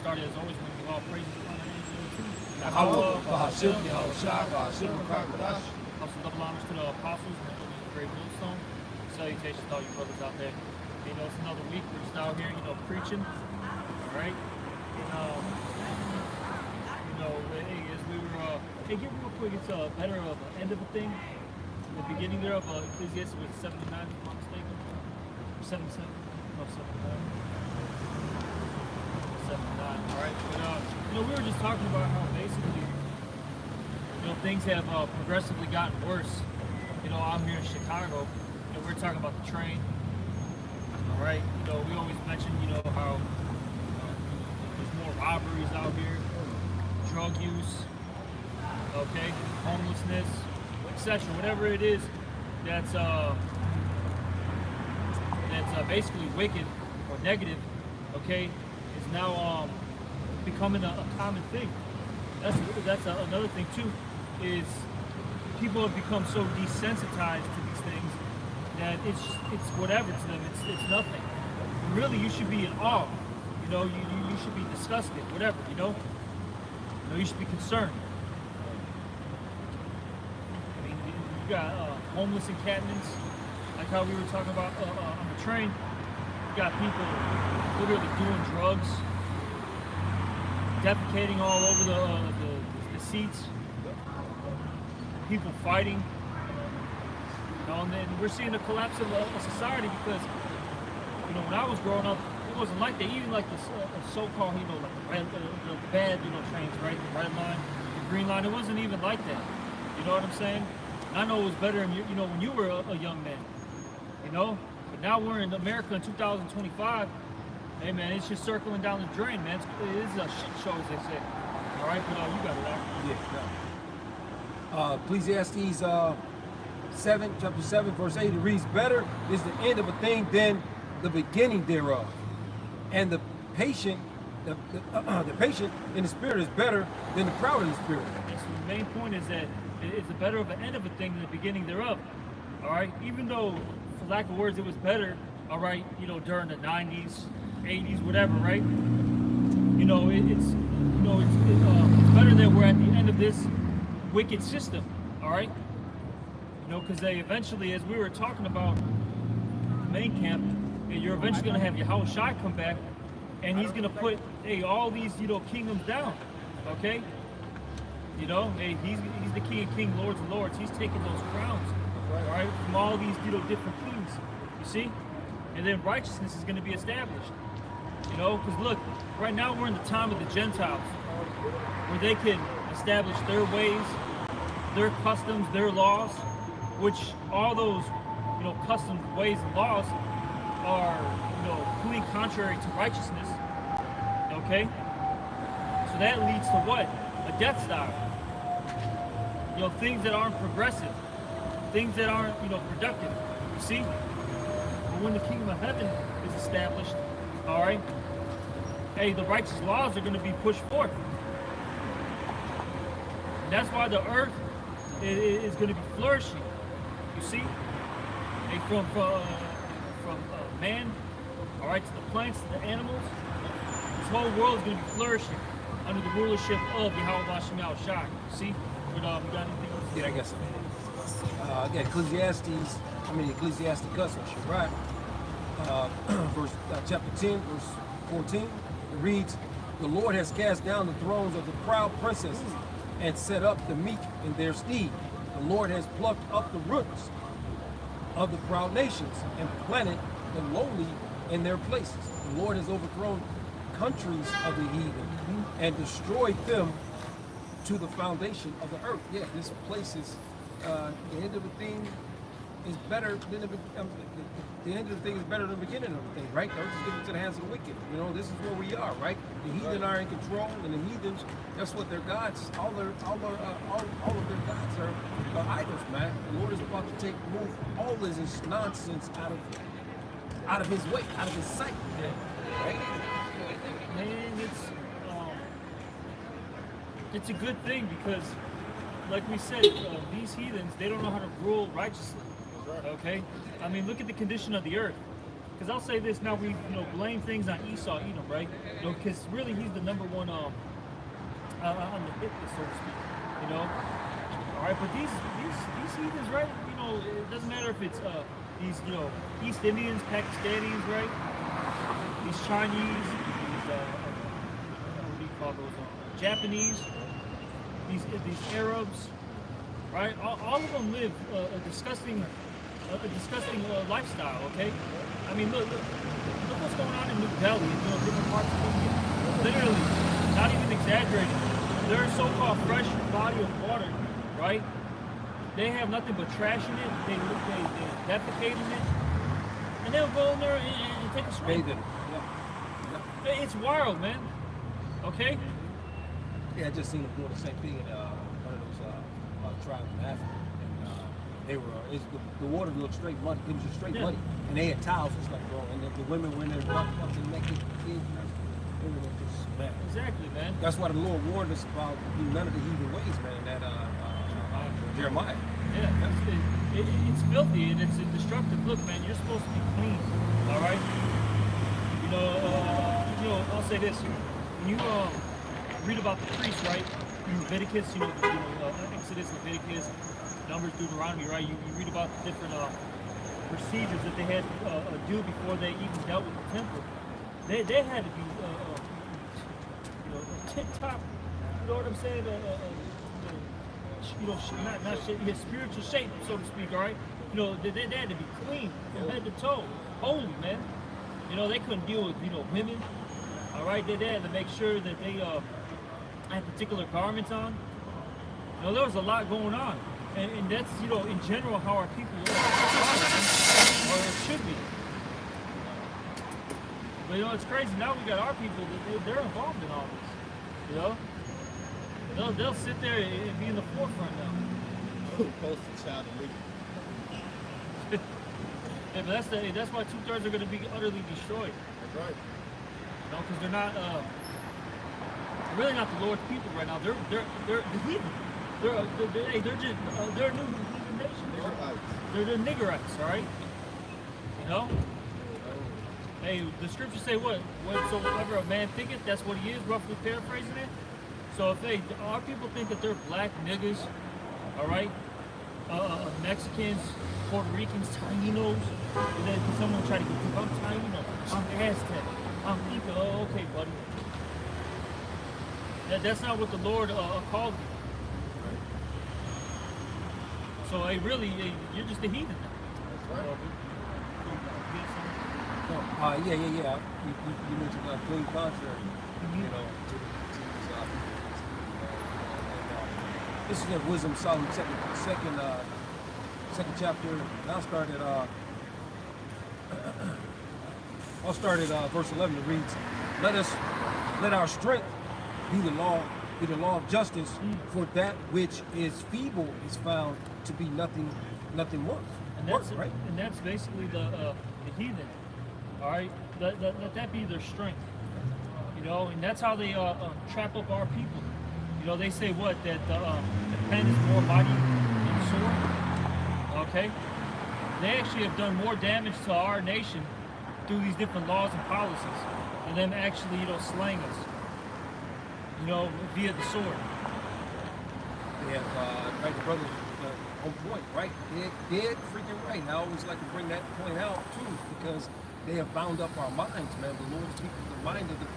started as always with all praises to Allah. Also, double honors to the apostles and the great millstone. Salutations to all you brothers out there. You know, it's another week. We're just out here, you know, preaching. All right. And, you know, hey, as we were, hey, give me real quick. It's better of an end of a thing. The beginning there of Ecclesiastes was 79, if I'm not mistaken. 77. No, 79. 79. All right. But you know, we were just talking about how basically, you know, things have progressively gotten worse. You know, I'm here in Chicago. You know, we're talking about the train. All right. You know, we always mention, you know, how there's more robberies out here, drug use, okay, homelessness, etc. Whatever it is that's basically wicked or negative, okay, is now becoming a common thing. That's another thing too, is people have become so desensitized to these things that it's whatever to them. It's nothing. Really, you should be in awe. You know, you should be disgusted. Whatever. You know. You should be concerned. I mean, you got homeless encampments, like how we were talking about on the train. You got people literally doing drugs, defecating all over the seats. People fighting. You know, and then we're seeing the collapse of society because, you know, when I was growing up, it wasn't like that. Even like the so-called, you know, like the bad, you know, trains, right? The red line, the green line. It wasn't even like that. You know what I'm saying? And I know it was better, you know, when you were a young man. You know, but now we're in America in 2025. Hey man, it's just circling down the drain, man. It is a shit show, as they say. All right, but you got it out. Yeah. Ecclesiastes 7, chapter 7, verse 8, it reads, "Better is the end of a thing than the beginning thereof, and the patient, the patient in the spirit is better than the proud in the spirit." And so the main point is that it's a better of an end of a thing than the beginning thereof. All right, even though, for lack of words, it was better. All right, you know, during the 90s, 80s, whatever, right? You know, it's better that we're at the end of this wicked system. All right. You know, because they eventually, as we were talking about the main camp, you're eventually going to have Yahweh Shai come back, and he's going to put, hey, all these, you know, kingdoms down, okay? You know, hey, he's the King of Kings, Lords of Lords. He's taking those crowns, all right, from all these, you know, different kings, you see? And then righteousness is going to be established, you know? Because look, right now we're in the time of the Gentiles, where they can establish their ways, their customs, their laws, which all those, you know, customs, ways, and laws are, you know, completely contrary to righteousness. Okay? So that leads to what? A Death Star. You know, things that aren't progressive, things that aren't, you know, productive. You see? But when the kingdom of heaven is established, all right, hey, the righteous laws are going to be pushed forth. And that's why the earth is going to be flourishing. You see, hey, from man, all right, to the plants, to the animals, this whole world is going to be flourishing under the rulership of Yahweh Hashem Yahweh Shai. See, but we got anything else? Yeah, I guess. I got Ecclesiasticus, right? Chapter 10, verse 14. It reads, "The Lord has cast down the thrones of the proud princesses and set up the meek in their stead. The Lord has plucked up the roots of the proud nations and planted the lowly in their places. The Lord has overthrown countries of the heathen and destroyed them to the foundation of the earth." Yeah, this place is the end of the thing is better than the end of the thing is better than the beginning of the thing, right? The earth is given to the hands of the wicked. You know, this is where we are, right? The heathen are in control, and the heathens, that's what their gods, all of their gods are idols, man. The Lord is about to move all this nonsense out of his way, out of his sight, right? Man, it's a good thing because, like we said, these heathens, they don't know how to rule righteously. Okay? I mean, look at the condition of the earth. because I'll say this now, we blame things on Esau, Edom, right? Because really he's the number one on the hit list, so to speak. All right, but these heathens, right? It doesn't matter if it's these East Indians, Pakistanis, right? These Chinese, these what do you call those? Japanese, these Arabs, right? All of them live a disgusting lifestyle. Okay, I mean, look what's going on in New Delhi, different parts of India. Literally, not even exaggerating. Their so-called fresh body of water, right? They have nothing but trash in it. They defecate in it, and they'll go in there and take a swim. Bathing. Yeah. It's wild, man. Okay. Yeah, I just seen them doing the same thing in one of those tribes in Africa, and they were the water looked straight muddy. It was just straight muddy, and they had towels and stuff, bro. And the women were in there fucking naked, kids, they were just bad. Exactly, man. That's why the Lord warned us about none of the heathen ways, man. That Jeremiah. Yeah, it's filthy and it's destructive. Look, man, you're supposed to be clean. All right. I'll say this: when you read about the priests, right? In Leviticus, Exodus, Leviticus, Numbers, Deuteronomy, right? You read about the different procedures that they had to do before they even dealt with the temple. They had to be, tip top. You know what I'm saying? Not his spiritual shape, so to speak. All right. They had to be clean from head to toe, holy, man. They couldn't deal with women. All right. They had to make sure that they had particular garments on. There was a lot going on, and that's in general how our people are, or it should be. But it's crazy. Now we got our people that they're involved in all this. They'll sit there and be in the forefront now. Post child illegal. Yeah, but that's why 2/3 are going to be utterly destroyed. That's right. Because they're not really not the Lord's people right now. They're the heathen. They're a new heathen nation. They're niggerites, all right? Hey, the scriptures say what? Whatsoever a man thinketh, that's what he is, roughly paraphrasing it. So if our people think that they're black niggas, all right, Mexicans, Puerto Ricans, Tainos, and then someone try to get you, I'm Taino, I'm Aztec, I'm Inca. Oh, okay, buddy. That's not what the Lord called you. So, really, you're just a heathen now. That's right. Yeah. You mentioned clean contrary, to these this is that Wisdom Solomon second chapter. I'll start at verse 11. It reads, let our strength be the law of justice, for that which is feeble is found to be nothing worth. And that's right. And that's basically the heathen. All right, let that be their strength. And that's how they trap up our people. They say what, that the pen is more mighty than the sword. Okay, they actually have done more damage to our nation through these different laws and policies than them actually slaying us. Via the sword. They have right, the brother on point, right? Dead freaking right. I always like to bring that point out too, because they have bound up our minds, man. The Lord's people, the mind of the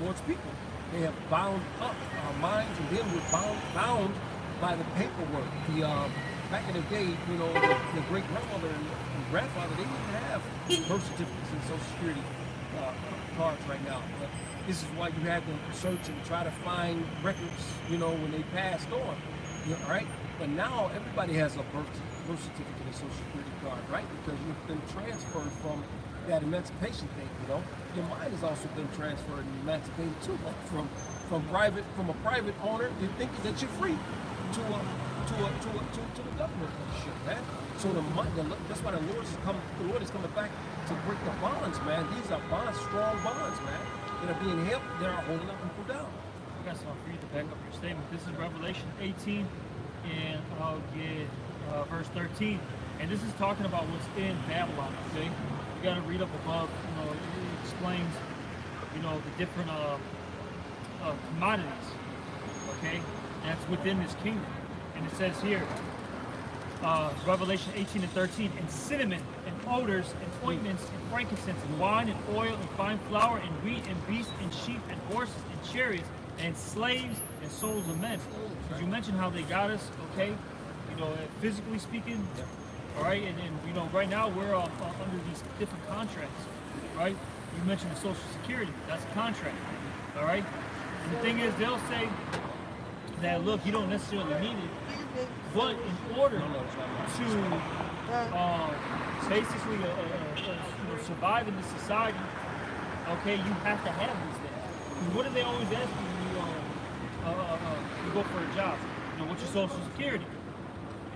Lord's people. They have bound up our minds, and then we're bound by the paperwork. Back in the day, the great grandmother and grandfather, they didn't have birth certificates and Social Security cards right now. But this is why you had to search and try to find records, when they passed on. All right? But now everybody has a birth certificate and Social Security card, right? Because you've been transferred from that emancipation thing, Your mind has also been transferred and emancipated too, like from a private owner, you think that you're free, to the government and shit, man. So that's why the Lord is coming back to break the bonds, man. These are strong bonds, man, that are being held, that are holding up people down. I got something for you to back up your statement. This is Revelation 18, and I'll get verse 13. And this is talking about what's in Babylon, okay? You gotta read up above, it explains, the different commodities, okay? That's within this kingdom. And it says here, Revelation 18 and 13, and cinnamon, and odors, and ointments, and frankincense, and wine, and oil, and fine flour, and wheat, and beasts, and sheep, and horses, and chariots, and slaves, and souls of men. Because you mentioned how they got us, okay? Physically speaking, all right? And right now we're under these different contracts, right? You mentioned the Social Security, that's a contract, all right? And the thing is, they'll say that, look, you don't necessarily need it, but in order to basically survive in this society, okay, you have to have these things. And what do they always ask you when you go for a job? What's your Social Security?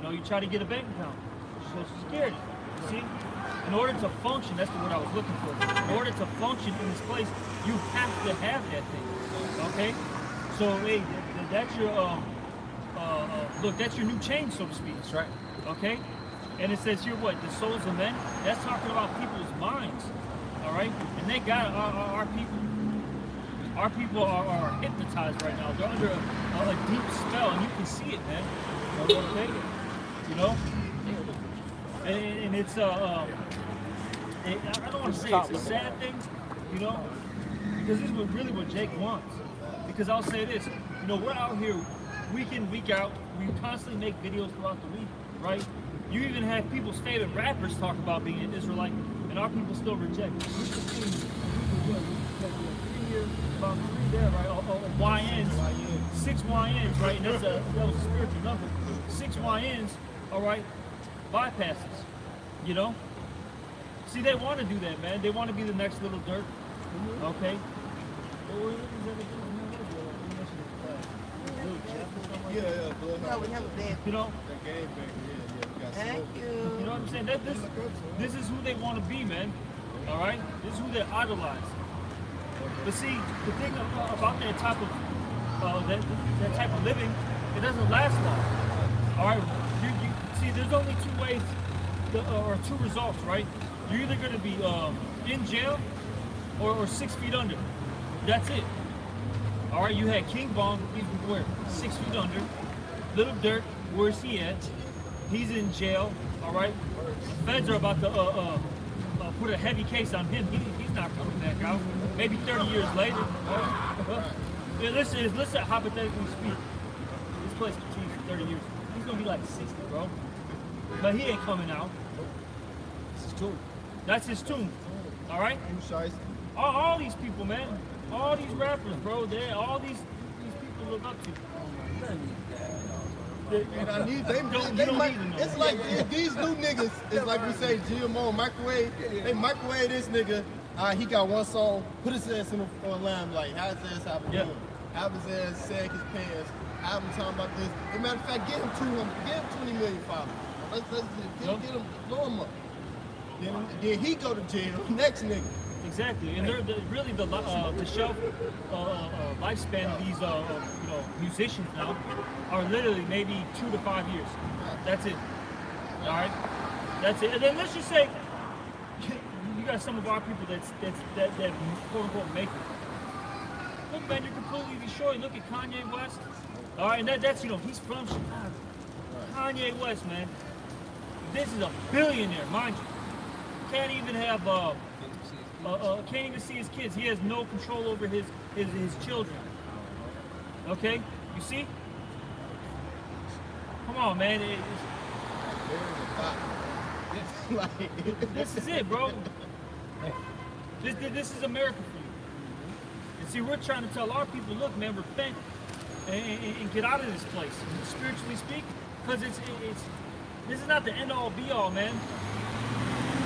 You try to get a bank account. What's your Social Security? You see? In order to function, that's the word I was looking for. In order to function in this place, you have to have that thing. Okay? So, hey, that's your look, that's your new change, so to speak. That's right. Okay? And it says here what? The souls of men? That's talking about people's minds. All right? And they got our people. Our people are hypnotized right now. They're under a deep spell, and you can see it, man. Okay? And it's I don't want to say it's a sad thing, because this is really what Jake wants. Because I'll say this, we're out here week in, week out. We constantly make videos throughout the week, right? You even have people's favorite rappers talk about being an Israelite, and our people still reject it. About 3 there, right? YNs, 6 YNs, right? And that was a spiritual number. 6 YNs, all right, bypasses, See, they want to do that, man. They want to be the next little dirt, okay? Yeah, No, we have a bad. that game back, we got Thank you. You know what I'm saying? This is who they want to be, man. All right? This is who they idolize. But see, the thing about that type of living, it doesn't last long. All right? You see, there's only 2 ways, or 2 results, right? You're either going to be in jail or 6 feet under. That's it. All right? You had King Von, he's where? 6 feet under. Little Dirk, where's he at? He's in jail. All right? The feds are about to put a heavy case on him. He's not coming back out. Maybe 30 years later. Let's hypothetically speak. This place continues for 30 years. He's gonna be like 60, bro. But he ain't coming out. This is true. That's his tomb. All right. All these people, man. All these rappers, bro. All these people look up to. And I need they might, it's like these new niggas, it's like we say GMO microwave. They microwave this nigga. He got one song, put his ass in the limelight. How his ass have doing? Have his ass sag his pants. Have him talking about this. As a matter of fact, get him 20 million followers. Let's get him, blow him up. Then he go to jail. Next nigga. Exactly, and they're really the shelf lifespan of these musicians now are literally maybe 2 to 5 years. That's it. All right, that's it. And then let's just say you got some of our people that quote unquote make it. Look, man, you're completely destroyed. Look at Kanye West. All right, and that's he's from Chicago. Kanye West, man. This is a billionaire, mind you. Can't even have can't even see his kids. He has no control over his children. Okay? You see? Come on, man. This is it, bro. This is America for you. And see, we're trying to tell our people, look, man, repent and get out of this place, spiritually speaking. Because this is not the end all be all, man.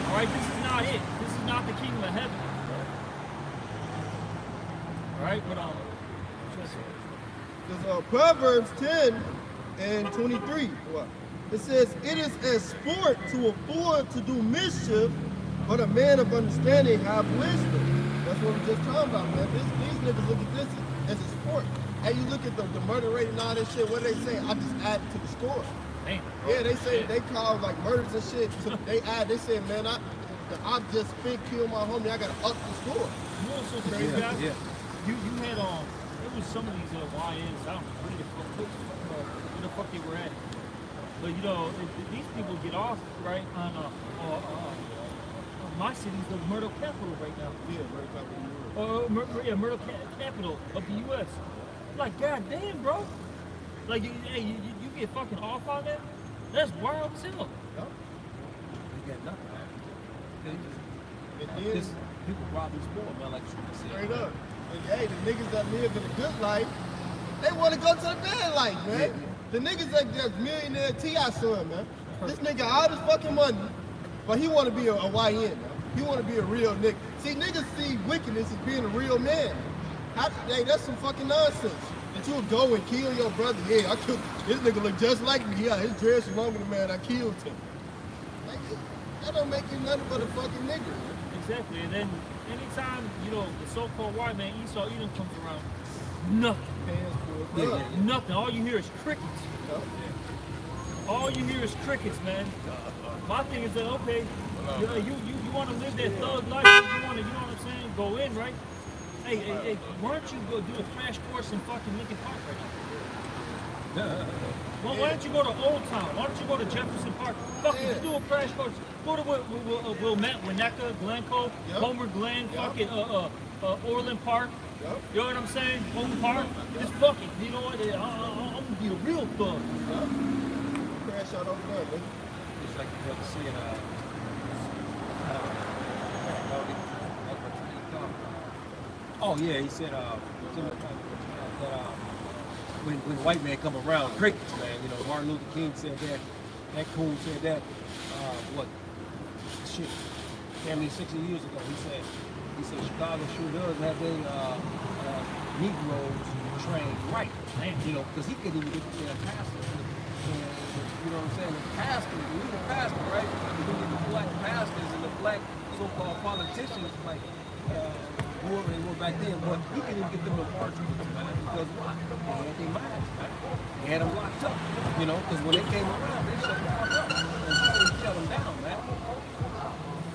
All right, this is not it. This is not the kingdom of heaven. All right, but Because Proverbs 10 and 23, it says, "It is a sport to afford to do mischief, but a man of understanding have wisdom." That's what we're just talking about, man. These niggas look at this as a sport. Hey, you look at the murder rate and all that shit. What do they say? I just add it to the score. Man. Yeah, they say they call like murders and shit. So they said, man, I just spit killed my homie. I gotta up the score. You know what's so crazy, guys? Yeah. You had it was some of these YNs. I don't know where the fuck they were at. But you know, these people get off right on my city's the murder capital right now. Yeah, murder capital. Murder capital of the U.S. Like, goddamn, bro. Like, you get fucking off on that? That's wild as hell. Yep. They got nothing. And then, This, people rob and spoil, man, like you said. straight up. And hey, the niggas that live in a good life, they want to go to the bad life, man. Yeah. The niggas that millionaire T.I. son, man. This nigga all this fucking money, but he want to be a YN, man. He want to be a real nigga. See, niggas see wickedness as being a real man. Hey, that's some fucking nonsense. That you'll go and kill your brother. Yeah, I killed this nigga look just like me. Yeah, his dress is longer than man. I killed him. Like, that don't make you nothing but a fucking nigga. Exactly. And then anytime, you know, the so-called white man, Esau Edom, comes around, nothing. Hands full of blood. Nothing. All you hear is crickets. All you hear is crickets, man. My thing is that, okay, you want to live that thug life, you want to, you know what I'm saying, go in, right? Hey, why don't you go do a crash course in fucking Lincoln Park right now? Well, why don't you go to Old Town? Why don't you go to Jefferson Park? Fucking just do a crash course. Go to Wilmette, Winnetka, Glencoe, Homer Glen, fucking Orland Park. Yep. You know what I'm saying? Home Park. Just fucking, you know what? I'm gonna be a real thug. Crash out over there, nigga. It's like you ever see in oh yeah, he said that when white man come around, crickets, man. You know, Martin Luther King said that. That coon said that. What? Shit. I mean, 60 years ago, he said Chicago sure does have their Negroes trained right. Man. You know, because he couldn't even get their pastors. You know what I'm saying? The pastors, the legal pastor, right? You get the black pastors and the black so-called politicians, like whoever they were back then, but he couldn't even get them to march with him, man, because why? They had their minds, man. They had them locked up, you know, because when they came around, they shut the fuck up and shut them down, man.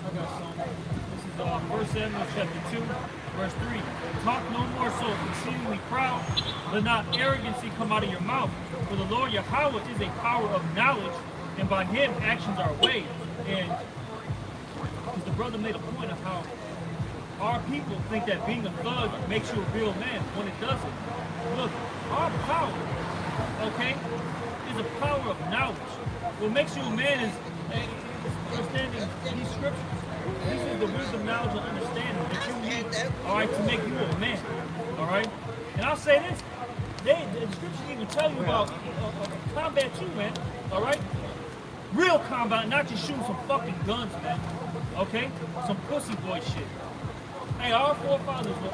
Okay, so this is 1 Samuel chapter 2, verse 3. Talk no more so exceedingly proud, let not arrogancy come out of your mouth. For the Lord Yahweh is a power of knowledge, and by him actions are weighed. And the brother made a point of how our people think that being a thug makes you a real man when it doesn't. Look, our power, okay, is a power of knowledge. What makes you a man is understanding these scriptures. This is the wisdom, knowledge, and understanding that you need, all right, to make you a man, all right? And I'll say this, the scriptures even tell you about combat too, man, all right? Real combat, not just shooting some fucking guns, man, okay? Some pussy boy shit. Hey, our forefathers were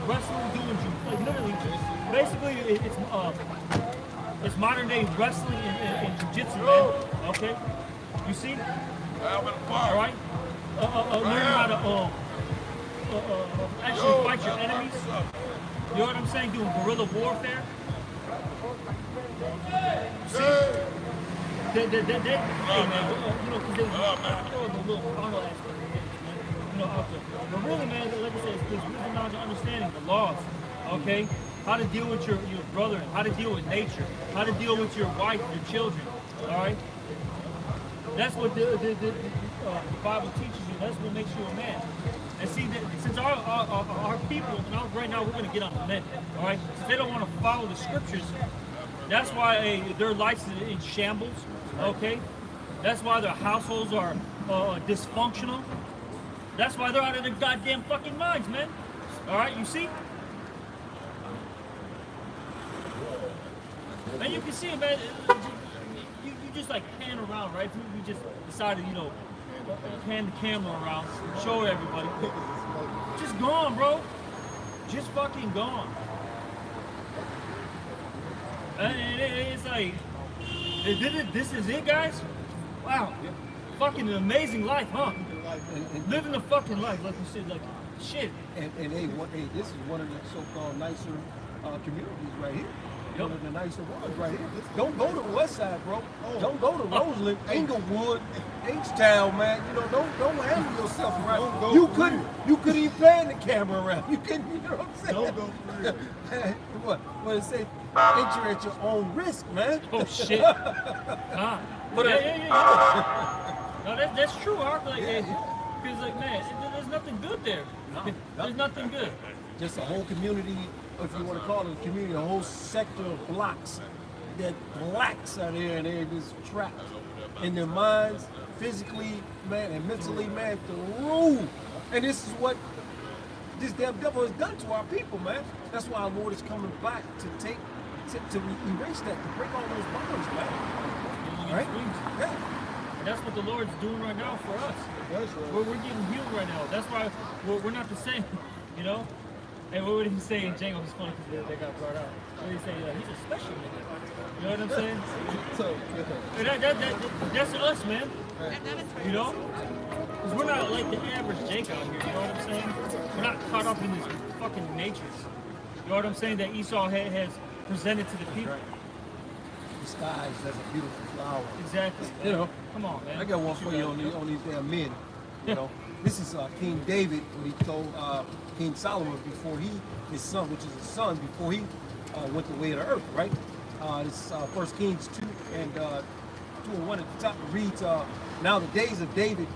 wrestling, doing like literally, basically it's modern day wrestling and jiu-jitsu, man. Okay, you see? All right. Learn how to actually fight your enemies. You know what I'm saying? Doing guerrilla warfare. See? Hey man, you know, because they throw the little carnal aspect. Out there. But really, man, like I said, it's wisdom, knowledge, and understanding the laws, okay? How to deal with your brother, how to deal with nature, how to deal with your wife, your children, all right? That's what the Bible teaches you. That's what makes you a man. And see, since our people, and right now we're going to get on the men, all right? Since they don't want to follow the scriptures, that's why their lives are in shambles, okay? That's why their households are dysfunctional. That's why they're out of their goddamn fucking minds, man. All right, you see? And you can see it, man. You just like pan around, right? We just decided, you know, pan the camera around, show everybody. Just gone, bro. Just fucking gone. And it's like, this is it, guys? Wow. Fucking an amazing life, huh? Living the fucking life, like you said, like shit. And hey, this is one of the so-called nicer communities right here. one of the nicer ones right here. Don't go to the West Side, bro. Don't go to Roseland, Inglewood, H-Town, man. You know, don't handle yourself right. Don't go You for couldn't even pan the camera around. You couldn't, you know what I'm saying? Don't go for real. What it say? Enter at your own risk, man. Oh shit. Huh. But, yeah. No, that's true, Art. Like, because like, man, there's nothing good there. There's nothing good. Just a whole community, if you want to call it a community, a whole sector of blocks that blacks are there and they're just trapped in their minds, physically, man, and mentally, man, through. And this is what this damn devil has done to our people, man. That's why our Lord is coming back to erase that, to break all those bonds, man. Right? Yeah. And that's what the Lord's doing right now for us. That's right. We're getting healed right now. That's why we're not the same, you know? And what did he say in Django? It's funny because they got brought out. What did he say? He's a special nigga. You know what I'm saying? So, And that's us, man. You know? Because we're not like the average Jake out here, you know what I'm saying? We're not caught up in this fucking matrix. You know what I'm saying? That Esau has presented to the people. Disguised as a beautiful flower. Exactly. You know? Come on, man. I got one for you on these damn men. You know, this is King David when he told King Solomon before his son, which is his son, before he went the way of the earth, right? This 1 Kings 2 and 2 and 1 at the top. It reads, now the days of David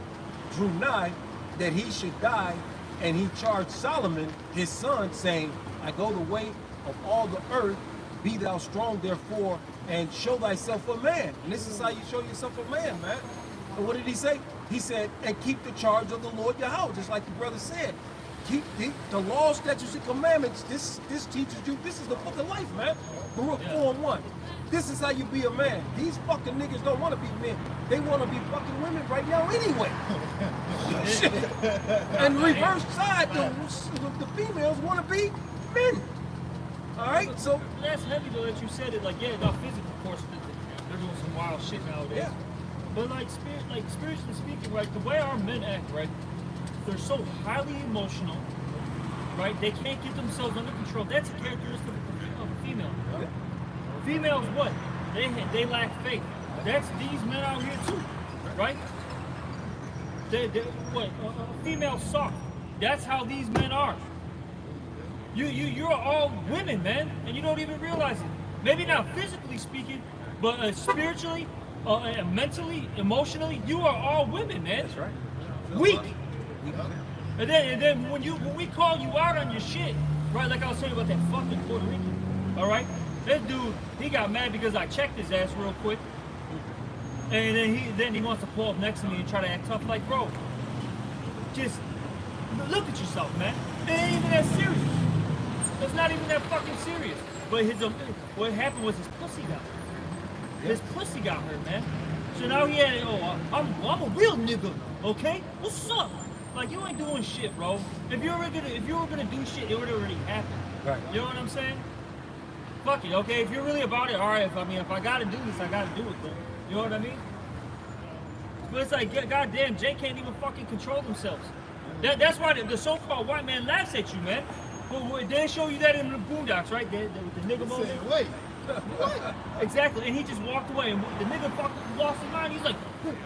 drew nigh that he should die, and he charged Solomon his son, saying, I go the way of all the earth, be thou strong therefore, and show thyself a man. And this is how you show yourself a man, man. And what did he say? He said, and keep the charge of the Lord your house, just like the brother said. Keep the law, statutes, and commandments. This teaches you, this is the book of life, man. Baruch 4 and 1. This is how you be a man. These fucking niggas don't want to be men. They want to be fucking women right now anyway. Shit. And reverse side, the females want to be men. All right, so that's heavy though that you said it. Like, yeah, not physical, of course. They're doing some wild shit nowadays. Yeah. But like spiritually speaking, right, the way our men act, right, they're so highly emotional, right? They can't get themselves under control. That's a characteristic of a female. yeah. Females, what? They lack faith. That's these men out here too, right? They what? Female soft. That's how these men are. You're all women, man, and you don't even realize it. Maybe not physically speaking, but spiritually, mentally, emotionally, you are all women, man. That's right. Weak. And then when we call you out on your shit, right? Like I was saying about that fucking Puerto Rican, all right? That dude, he got mad because I checked his ass real quick, and then he wants to pull up next to me and try to act tough. Like, bro, just look at yourself, man. It ain't even that serious. It's not even that fucking serious. But what happened was his pussy got hurt. His pussy got hurt, man. So now he had, I'm a real nigga, okay? What's up? Like, you ain't doing shit, bro. If you were gonna do shit, it would already happen. Right. You know what I'm saying? Fuck it, okay? If you're really about it, all right. If I gotta do this, I gotta do it, then. You know what I mean? But it's like, goddamn, Jay can't even fucking control themselves. That's why the so-called white man laughs at you, man. But they show you that in the Boondocks, right? The nigga mode. Wait. What? Exactly, and he just walked away, and the nigga fucking lost his mind. He's like,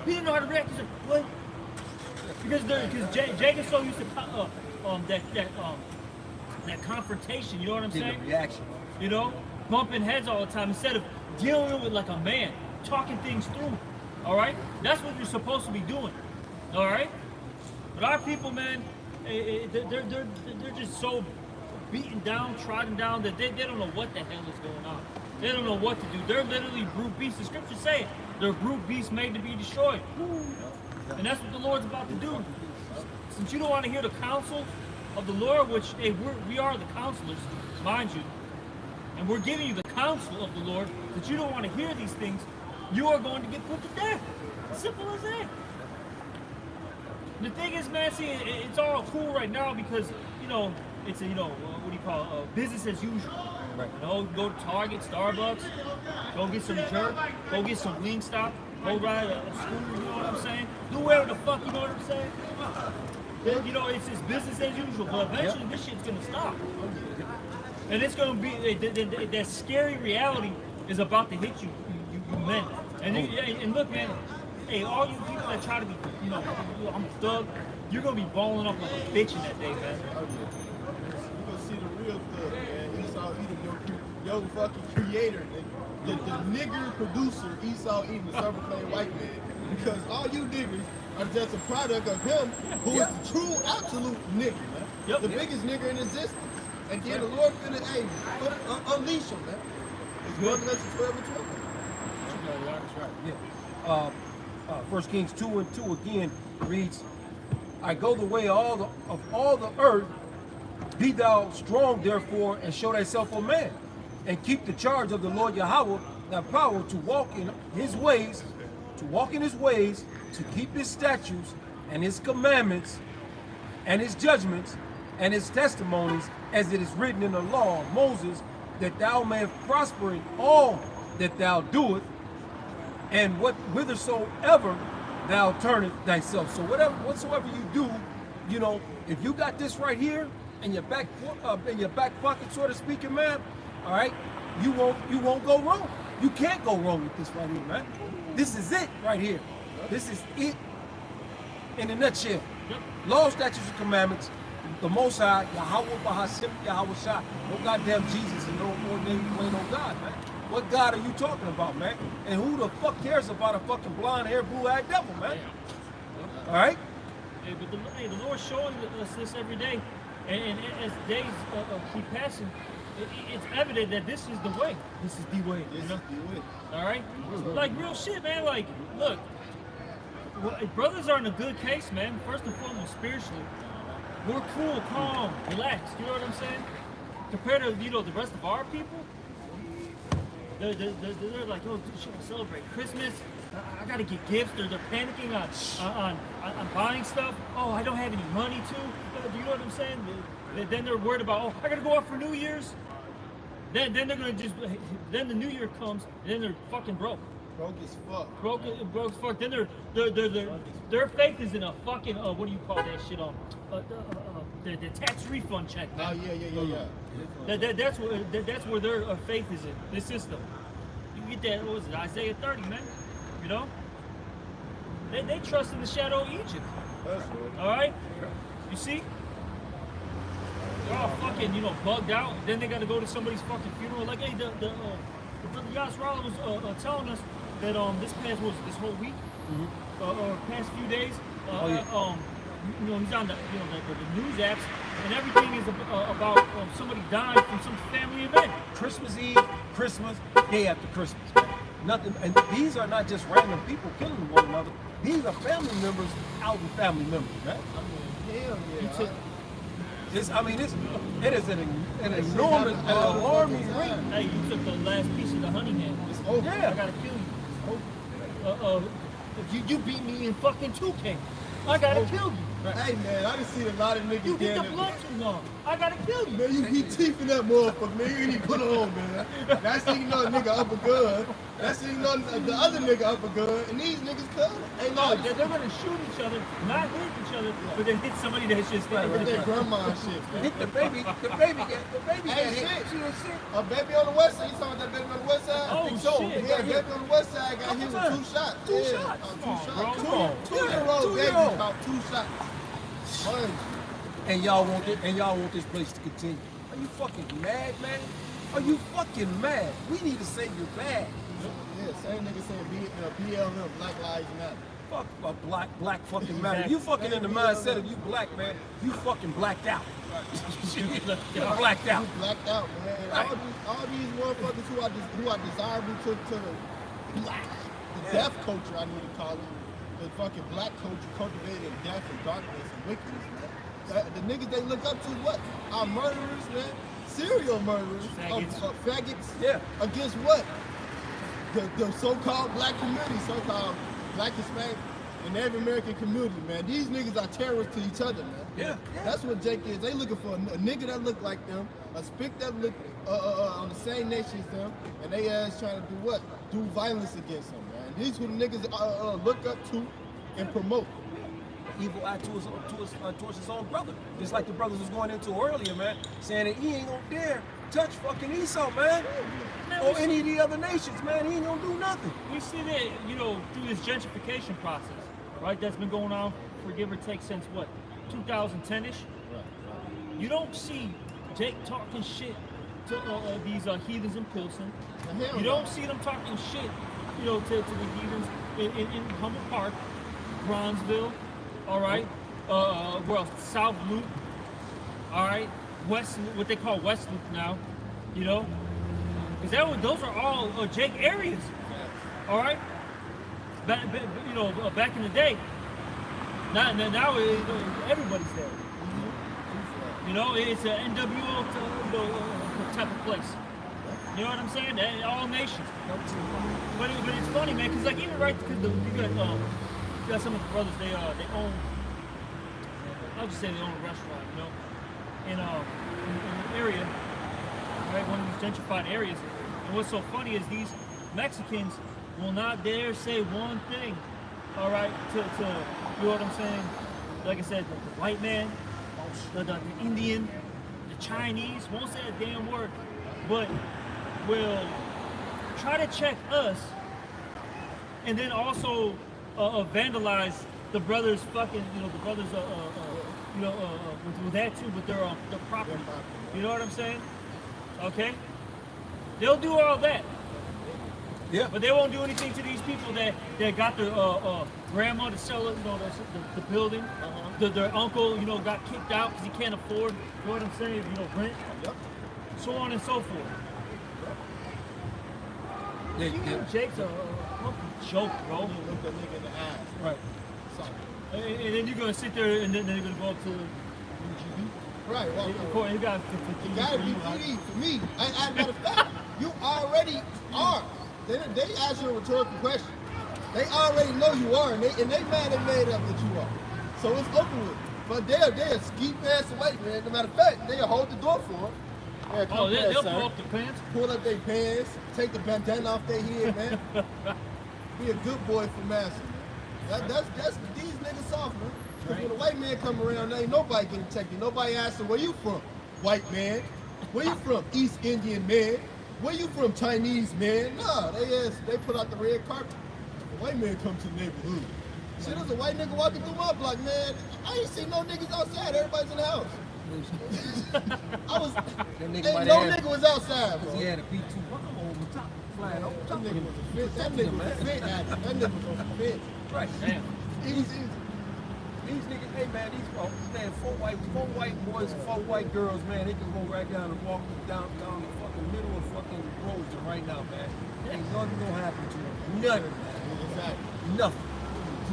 he didn't know how to react. He's like, what? Because Jake is so used to that confrontation. You know what I'm saying? The reaction. You know, bumping heads all the time instead of dealing with like a man, talking things through. All right, that's what you're supposed to be doing. All right, but our people, man, they're just so beaten down, trodden down that they don't know what the hell is going on. They don't know what to do. They're literally brute beasts. The scriptures say it. They're brute beasts made to be destroyed. And that's what the Lord's about to do. Since you don't want to hear the counsel of the Lord, which we are the counselors, mind you, and we're giving you the counsel of the Lord, that you don't want to hear these things, you are going to get put to death. Simple as that. The thing is, man, see, it's all cool right now because, you know, it's a, you know, what do you call it, business as usual. Right. You know, go to Target, Starbucks, go get some jerk, go get some Wingstop, go ride a scooter, you know what I'm saying? Do whatever the fuck, you know what I'm saying? You know, it's just business as usual, but eventually this shit's gonna stop. And it's gonna be that scary reality is about to hit you men. And look, man, hey, all you people that try to be, I'm a thug, you're gonna be balling up like a bitch in that day, man. Oh, yeah. You're gonna see the real thug, man. Esau Edom, your fucking creator, the nigger producer, Esau Edom, the self-proclaimed white man. Because all you niggers are just a product of him, who is the true, absolute nigger, man. Yep. The biggest nigger in existence. And then the Lord finna, hey, unleash him, man. It's Revelation 12 and 12. That's right. Yeah. 1 Kings 2:2 again reads, I go the way of all the earth. Be thou strong, therefore, and show thyself a man, and keep the charge of the Lord Yahweh, thy power to walk in his ways, to keep his statutes and his commandments and his judgments and his testimonies, as it is written in the law of Moses, that thou mayest prosper in all that thou doest, and whithersoever thou turnest thyself. So whatsoever you do, if you got this right here in your back pocket, sort of speaking, man, all right, you won't go wrong. You can't go wrong with this right here, man. This is it right here. This is it in a nutshell. Law, statutes, and commandments. The Most High, Yahweh Bahashem, Yahweh Shah. No goddamn Jesus and no more name, ain't no God, man. What God are you talking about, man? And who the fuck cares about a fucking blonde-haired, blue-eyed devil, man? All right? Hey, but the Lord's showing us this every day. And as days keep passing, it's evident that this is the way. This is the way. This is the way. All right? Like, real shit, man. Like, look, brothers are in a good case, man. First and foremost, spiritually. We're cool, calm, relaxed. You know what I'm saying? Compared to, the rest of our people, they're like, oh, dude, should we celebrate Christmas? I gotta get gifts. They're panicking on buying stuff. Oh, I don't have any money to. Do you know what I'm saying? Then they're worried about, oh, I gotta go out for New Year's. Then they're gonna then the New Year comes, and then they're fucking broke. Broke as fuck. Broke as fuck. Then their faith is in a fucking what do you call that shit on? The tax refund check. Man. Oh yeah. That's where their faith is in this system. You get that? What was it? Isaiah 30, man. They trust in the shadow of Egypt. That's right. All right. You see? They're all fucking bugged out. Then they got to go to somebody's fucking funeral. Like, hey, the brother Yasrala was telling us that this whole week, past few days, he's on the news apps, and everything is about somebody dying from some family event. Christmas Eve, Christmas, day after Christmas. Nothing, and these are not just random people killing one another. These are family members out with family members, man. Hell yeah. It is an enormous, an alarming rate. Hey, you took the last piece of the honey hand. It's over. Yeah. I gotta kill you. You beat me in fucking 2K. I gotta kill you. Hey man, I done seen a lot of niggas You hit down the there. blood too long. I gotta kill you. Man, you keep teething that motherfucker, man. You ain't even put on, man. That's how you know a nigga up a gun. That's how you know the other nigga up a gun. And these niggas come. Hey, no, they're gonna shoot each other, not hit each other, but then hit somebody that's just With right. their grandma and shit, man. Hit the baby got Hey, hit. shit. She was sick. A baby on the west side. You talking about that baby on the west side? Oh, I think so. shit. Yeah, baby on the west side got hit with 2 shots. Two Yeah. shots. Two Come on, shots. bro. Two-year-old baby Two-year-old. caught 2 shots. Man. And y'all want this place to continue. Are you fucking mad, man? Are you fucking mad? We need to save your bag. Yeah, same nigga saying BLM, Black Lives Matter. Fuck a black fucking matter. You fucking in the mindset of you black, man. You fucking blacked out. You're blacked out. You blacked out, man. And all these motherfuckers who are desirable to the death culture, I need to call it. The fucking black culture cultivated death and darkness and wickedness, man. The niggas they look up to what? Are murderers, man. Serial murderers. Faggots. Faggots. Yeah. Against what? The so-called black community, so-called black Hispanic and every American community, man. These niggas are terrorists to each other, man. Yeah. That's what Jake is. They looking for a nigga that look like them, a spick that look on the same nation as them, and they ass trying to do what? Do violence against them, man. These who the niggas look up to and promote. evil act towards his own brother. Just like the brothers was going into earlier, man, saying that he ain't gonna dare touch fucking Esau, man, or any of the other nations, man. He ain't gonna do nothing. We see that, you know, through this gentrification process, right? That's been going on for give or take since what, 2010-ish. You don't see Jake talking shit to these heathens in Pilsen. You don't see them talking shit, you know, to the heathens in Humboldt Park, Bronzeville, all right, where else? South Loop, all right, West, what they call West Loop now, you know, because those are all Jake areas, all right. Back, you know, back in the day. Now everybody's there. You know, it's an NWO type of place. You know what I'm saying? All nations. But it's funny, man, because like even right, because you got some of the brothers, they own. I'll just say they own a restaurant, you know, in an area, right, one of these gentrified areas. And what's so funny is these Mexicans will not dare say one thing, all right, to you know what I'm saying? Like I said, the white man, the Indian, the Chinese won't say a damn word, but will try to check us, and then also vandalize the brothers' fucking, you know, the brothers, you know, with that too, with their property. You know what I'm saying? Okay, they'll do all that. Yeah. But they won't do anything to these people that got their grandma to sell it, you know, the building. Their uncle, you know, got kicked out because he can't afford, you know what I'm saying, you know, rent. Yep. So on and so forth. Jake's a fucking joke, bro. Look that nigga in the eyes. Right. And then you're gonna sit there and then they're gonna go up to Right. Well, you got it gotta be PD for me. As a matter of fact, you already are. They ask you a rhetorical question. They already know you are, and they mad and made up that you are. So it's over with. But they're ski pants away, man. As a matter of fact, they'll hold the door for them. they'll pull up their pants. Pull up their pants, take the bandana off their head, man. Be a good boy for Master, man. That's these niggas soft, man. Because when a white man come around, ain't nobody getting checked. Nobody asking, where you from? White man. Where you from? East Indian man. Where you from? Chinese man. Nah, they put out the red carpet. The white man come to the neighborhood. Shit, there's a white nigga walking through my block, man. I ain't seen no niggas outside. Everybody's in the house. Nigga was outside, bro. He had a B2 over top, flying over top. That nigga was a fit. That nigga was a fit addict. That nigga was a fit. Right. Damn. These niggas, hey man, man, four white boys, four white girls, man, they can go right down and walk down the fucking middle of fucking roads right now, man. Ain't nothing gonna happen to them. Nothing, man. Exactly. Nothing.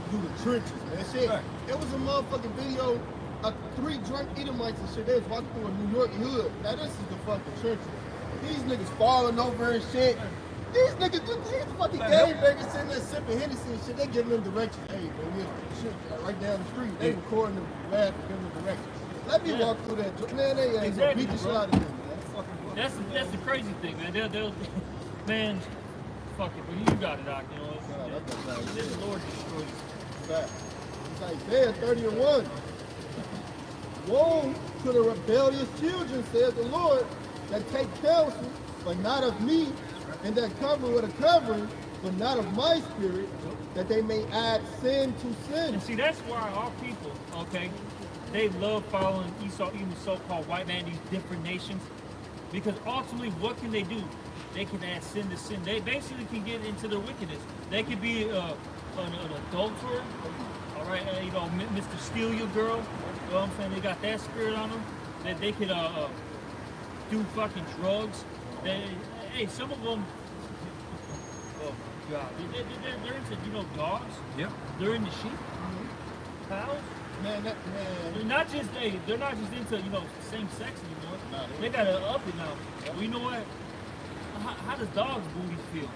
Through the trenches, man. Shit. Right. It was a motherfucking video of 3 drunk Edomites and shit. They was walking through a New York hood. Now this is the fucking trenches. These niggas falling over and shit. These niggas, these fucking gangbangers sitting there sipping Hennessy and shit. They giving them directions. Hey, man, we shit right down the street. They recording them, laughing, giving them directions. Let me walk through that. Man, they ain't gonna beat the shit out of them, man. That's the crazy thing, man. They'll man, fuck it, but you got it, Doc. You know, the Lord destroys. It's like Isaiah 30:1. Woe to the rebellious children, says the Lord, that take counsel, but not of me, and that cover with a covering, but not of my spirit, that they may add sin to sin. And see, that's why our people, okay, they love following Esau, even the so-called white man, these different nations, because ultimately, what can they do? They can add sin to sin. They basically can get into their wickedness. They could be an adulterer, all right, you know, Mr. Steal Your Girl, you know what I'm saying? They got that spirit on them. That they could do fucking drugs. Hey, some of them, oh God, they're into, you know, dogs. Yep. They're into sheep, cows. Man, They're not just into, you know, same sex anymore. Nah, They gotta up it now. Well, you know what? How does dogs' booties feel?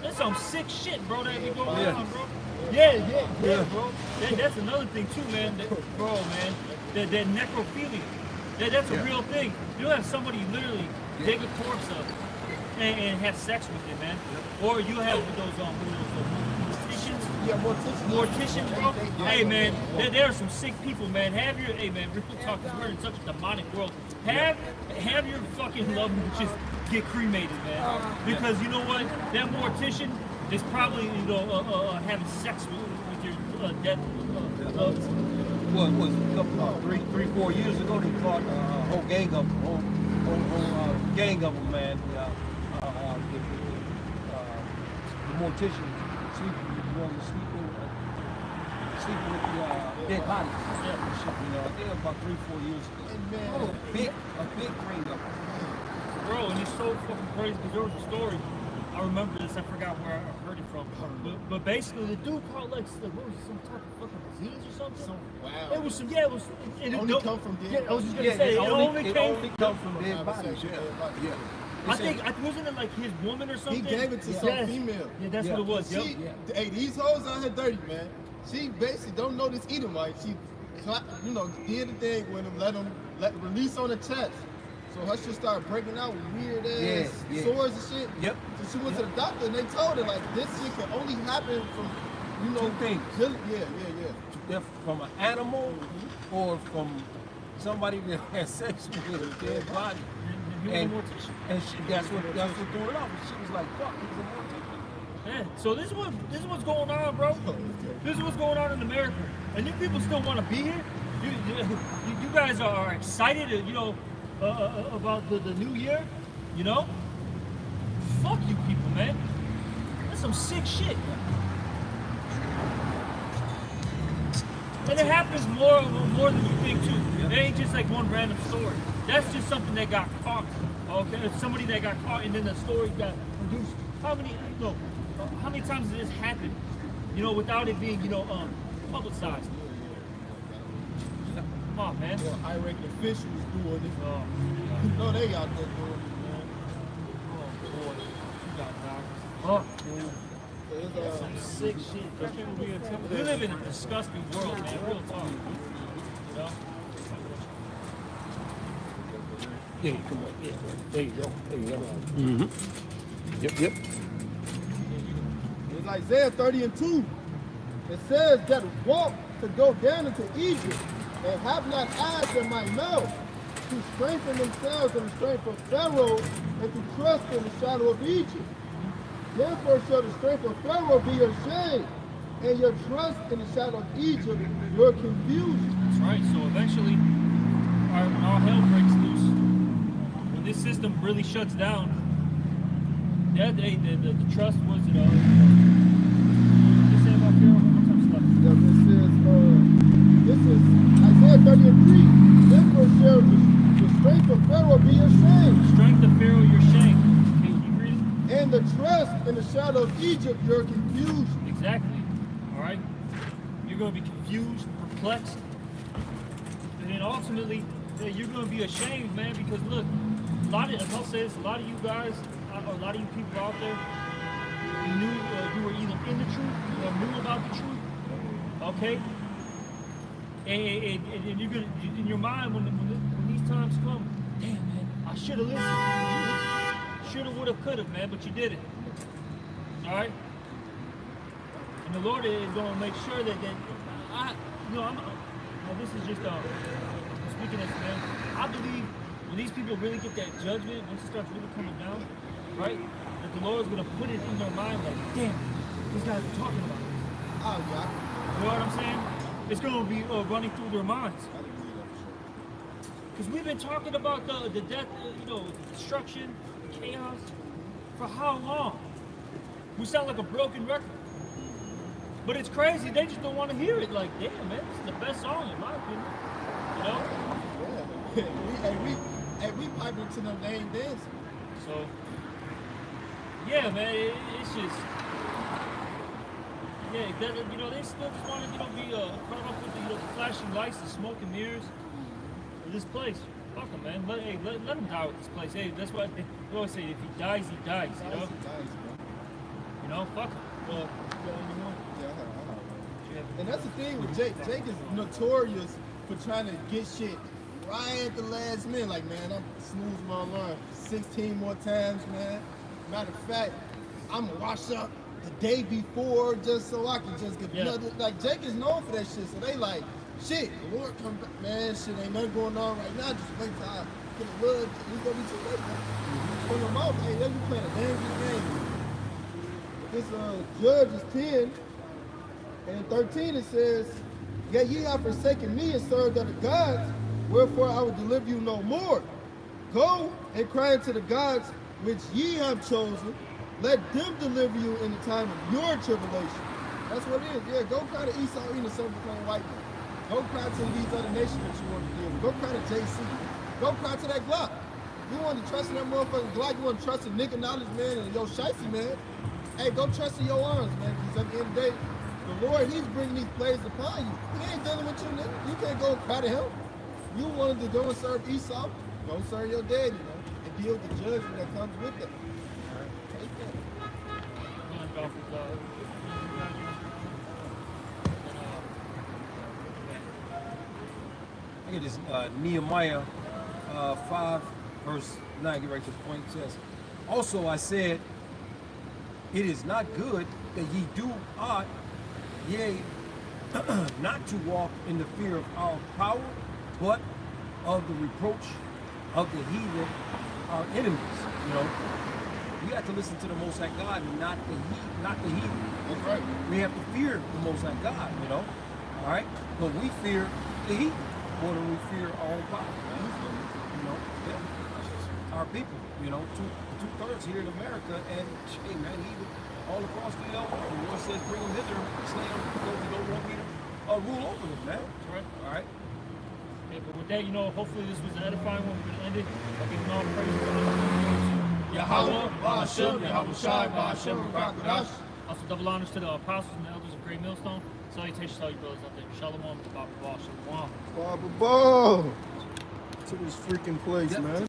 That's some sick shit, bro, that be going on, bro. Yeah, bro. That's another thing too, man. That necrophilia. That's a real thing. You'll have somebody literally dig a corpse up and have sex with it, man. Or you have those morticians, Yeah, mortician. Mortician, bro. They- Hey, man, there are some sick people, man. Hey, man, real talk, because we're in such a demonic world. Have your fucking loved ones just get cremated, man. Because you know what? That mortician is probably, having sex with your dead loved ones. What was a couple, 4 years ago? They caught a whole gang of them, whole gang of them, man. The mortician sleeping with the dead bodies. Yeah. I think about 3-4 years ago. And man, Oh, a big ring up. Bro, and it's so fucking crazy because there was a story. I remember this. I forgot where I heard it from. But basically, the dude caught what was it, some type of fucking disease or something? wow. It was some. Yeah, it was. And it Only don't- come from dead Yeah, I was just gonna Yeah, say it it only came. comes from dead bodies. Conversation, Yeah. yeah. I think wasn't it like his woman or He something? gave it to some Yes. female. Yeah, that's Yeah. what it was. Yep. She, hey, these hoes out here dirty, man. She basically don't know this Edomite. She, did the thing with him, let release on the chest. So her shit started breaking out with weird ass Yeah. sores and shit. Yep. So she went to the doctor and they told her like this shit can only happen from, Two things. Yeah. They're from an animal or from somebody that has sex with a dead body. He was a And, mortician. and that's what threw it off. And she was like, "Fuck, he's a mortician." Yeah. So this is what's going on, bro. This is what's going on in America, and you people still want to be here. You guys are excited, about the new year. Fuck you people, man. That's some sick shit. And it happens more than you think too. It ain't just like one random story. That's just something that got caught. Okay, it's somebody that got caught, and then the story got produced. How many times did this happen? Without it being, publicized. Come on, man. Well, high ranking officials doing it. Oh, You know they out there doing it, man. boy. You got doctors. So it's, Some sick shit. We live in a disgusting world, man. Real talk. Yeah, come on. Yeah, there you go. There you go. Yep. It's Isaiah 30:2. It says that walk to go down into Egypt and have not eyes in my mouth to strengthen themselves in the strength of Pharaoh and to trust in the shadow of Egypt. Therefore shall the strength of Pharaoh be your shame, and your trust in the shadow of Egypt your confusion. That's right. So eventually, when all hell breaks loose, when this system really shuts down, the trust was it all. Just say about Pharaoh one more time, stuff. Yeah, this is Isaiah 30:3. Therefore shall the strength of Pharaoh be your shame, Strength of Pharaoh, your shame. Okay, keep reading. and the trust in the shadow of Egypt your confusion. Exactly. All right. You're going to be confused, perplexed, and then ultimately, you're going to be ashamed, man. Because look, I'll say this: a lot of you guys, a lot of you people out there, you knew you were either in the truth or knew about the truth. Okay. And you're gonna, in your mind, when these times come, damn man, I should have listened. Shoulda, woulda, coulda, man, but you didn't. All right. And the Lord is going to make sure that this is just speaking as man. I believe when these people really get that judgment, once it starts really coming down, right, that the Lord is going to put it in their mind like, damn, these guys are talking about this. Oh, yeah. You know what I'm saying? It's going to be running through their minds. I didn't believe that for sure. Because we've been talking about the death, destruction, chaos, for how long? We sound like a broken record. But it's crazy, they just don't want to hear it. Like, damn, man, this is the best song in my opinion. Yeah. we piped into them, they ain't dancing. So, yeah, man, it's just, yeah, they still just want to, be caught up with the flashing lights, the smoke and mirrors of this place. Fuck him, man. Let him die with this place. Hey, that's what they always say. If he dies, he dies. Fuck him. Well, you got any more? Yeah, I know. And that's the thing with Jake. Jake is notorious for trying to get shit right at the last minute. Like, man, I'm snoozing my alarm 16 more times, man. Matter of fact, I'm gonna wash up the day before just so I can just get Yeah. another. Like Jake is known for that shit, so they like, shit, the Lord come back, man, shit ain't nothing going on right now. Just wait till I get a little. It's gonna be too late, man. Bring them out, hey, they be playing a dangerous game. This Judges 10 and 13 it says, yet ye have forsaken me and served other gods, wherefore I will deliver you no more. Go and cry unto the gods which ye have chosen, let them deliver you in the time of your tribulation. That's what it is. Yeah, go cry to Esau eating something between white men. Go cry to these other nations that you want to deal with. Go cry to JC. Go cry to that Glock. You want to trust in that motherfucking Glock, you want to trust in Nigga Knowledge, man, and yo Shicey, man. Hey, go trust in your arms, man, because at the end of the day, the Lord, he's bringing these plagues upon you. He ain't dealing with you, nigga. You can't go cry to him. You wanted to go and serve Esau, go serve your daddy, man, and deal with the judgment that comes with that. Take that. I get this Nehemiah 5, verse 9, get right to the point. It says, also I said, it is not good that ye do aught, yea, not to walk in the fear of our power, but of the reproach of the heathen, our enemies. You know, we have to listen to the Most High God, and not the heathen. That's right. We have to fear the Most High God. You know, all right. But we fear the heathen more than we fear our own power. You know, yeah. Our people. You know, two-thirds here in America, and hey, man, even all across the world, the Lord says, bring them hither, slay them, because they don't want me to rule over them, man. That's right. All right. Okay, but with that, you know, hopefully this was an edifying one. We're gonna end it. I'll give all praise to Yahweh, Ba'ashem, Yahweh Shai, Ba'ashem, Barakadash. Also, double honors to the apostles and the elders of Great Millstone. Salutations to all you brothers out there. Shalom, Baba, Shalom. Baba, to this freaking place, man.